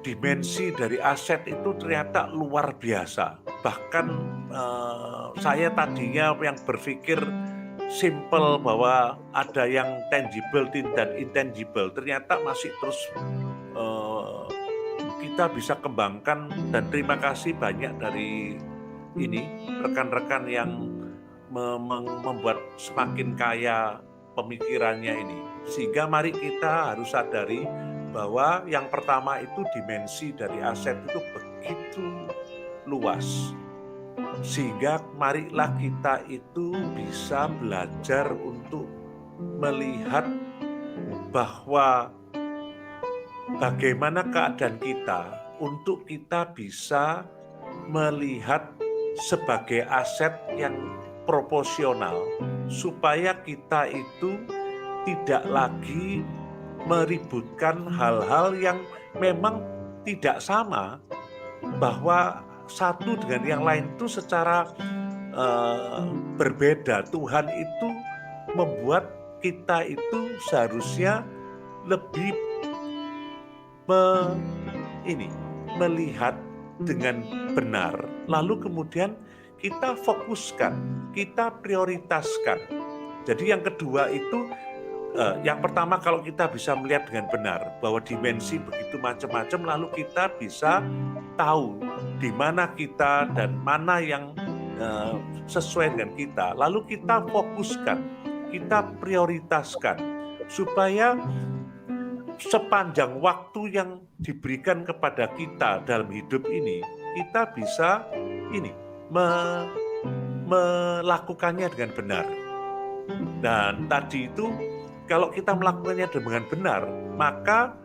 dimensi dari aset itu ternyata luar biasa. Bahkan saya tadinya yang berpikir simple bahwa ada yang tangible dan intangible, ternyata masih terus kita bisa kembangkan, dan terima kasih banyak dari ini rekan-rekan yang membuat semakin kaya pemikirannya ini. Sehingga mari kita harus sadari bahwa yang pertama itu dimensi dari aset itu begitu luas. Sehingga marilah kita itu bisa belajar untuk melihat bahwa bagaimana keadaan kita untuk kita bisa melihat sebagai aset yang proporsional, supaya kita itu tidak lagi meributkan hal-hal yang memang tidak sama, bahwa satu dengan yang lain itu secara berbeda. Tuhan itu membuat kita itu seharusnya lebih melihat dengan benar, lalu kemudian kita fokuskan, kita prioritaskan. Jadi yang kedua itu, yang pertama kalau kita bisa melihat dengan benar bahwa dimensi begitu macam-macam, lalu kita bisa tahu di mana kita dan mana yang sesuai dengan kita, lalu kita fokuskan, kita prioritaskan, supaya sepanjang waktu yang diberikan kepada kita dalam hidup ini, kita bisa melakukannya dengan benar. Dan tadi itu kalau kita melakukannya dengan benar, maka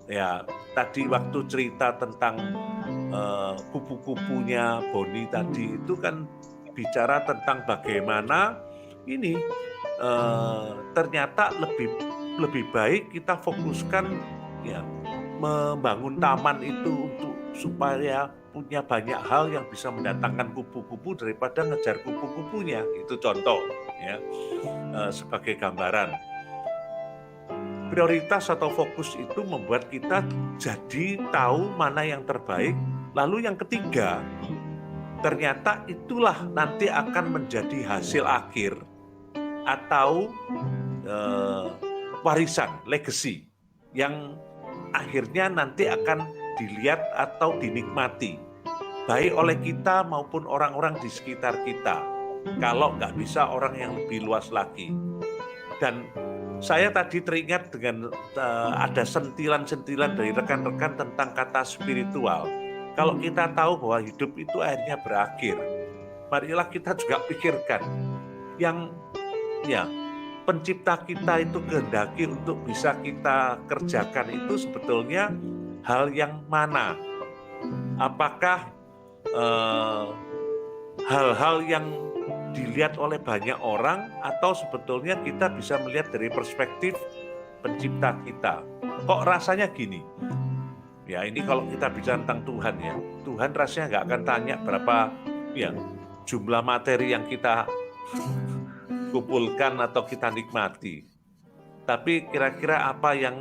ya tadi waktu cerita tentang kupu-kupunya Boni tadi itu kan bicara tentang bagaimana ini ternyata lebih baik kita fokuskan ya membangun taman itu untuk supaya punya banyak hal yang bisa mendatangkan kupu-kupu daripada ngejar kupu-kupunya. Itu contoh ya, sebagai gambaran. Prioritas atau fokus itu membuat kita jadi tahu mana yang terbaik. Lalu yang ketiga, ternyata itulah nanti akan menjadi hasil akhir atau warisan, legacy, yang akhirnya nanti akan dilihat atau dinikmati, baik oleh kita maupun orang-orang di sekitar kita, kalau nggak bisa orang yang lebih luas lagi. Dan saya tadi teringat dengan ada sentilan-sentilan dari rekan-rekan tentang kata spiritual. Kalau kita tahu bahwa hidup itu akhirnya berakhir, marilah kita juga pikirkan yang Pencipta kita itu kehendaki untuk bisa kita kerjakan itu sebetulnya hal yang mana? Apakah hal-hal yang dilihat oleh banyak orang, atau sebetulnya kita bisa melihat dari perspektif pencipta kita? Kok rasanya gini? Ya ini kalau kita bicara tentang Tuhan ya, Tuhan rasanya nggak akan tanya berapa jumlah materi yang kita kumpulkan atau kita nikmati, tapi kira-kira apa yang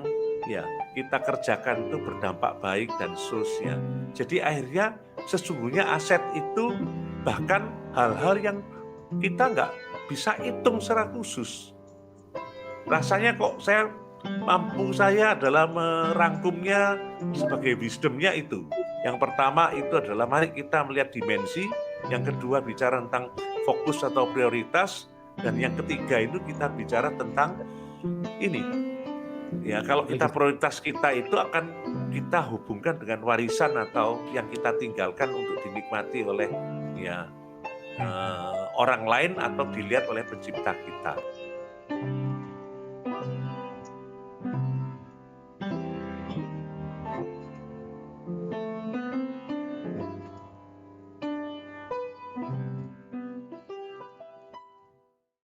kita kerjakan itu berdampak baik dan seterusnya. Jadi akhirnya sesungguhnya aset itu bahkan hal-hal yang kita nggak bisa hitung secara khusus. Rasanya kok saya adalah merangkumnya sebagai wisdomnya itu. Yang pertama itu adalah mari kita melihat dimensi, yang kedua bicara tentang fokus atau prioritas, dan yang ketiga itu kita bicara tentang ini. Ya, kalau kita prioritas kita itu akan kita hubungkan dengan warisan atau yang kita tinggalkan untuk dinikmati oleh orang lain atau dilihat oleh pencipta kita.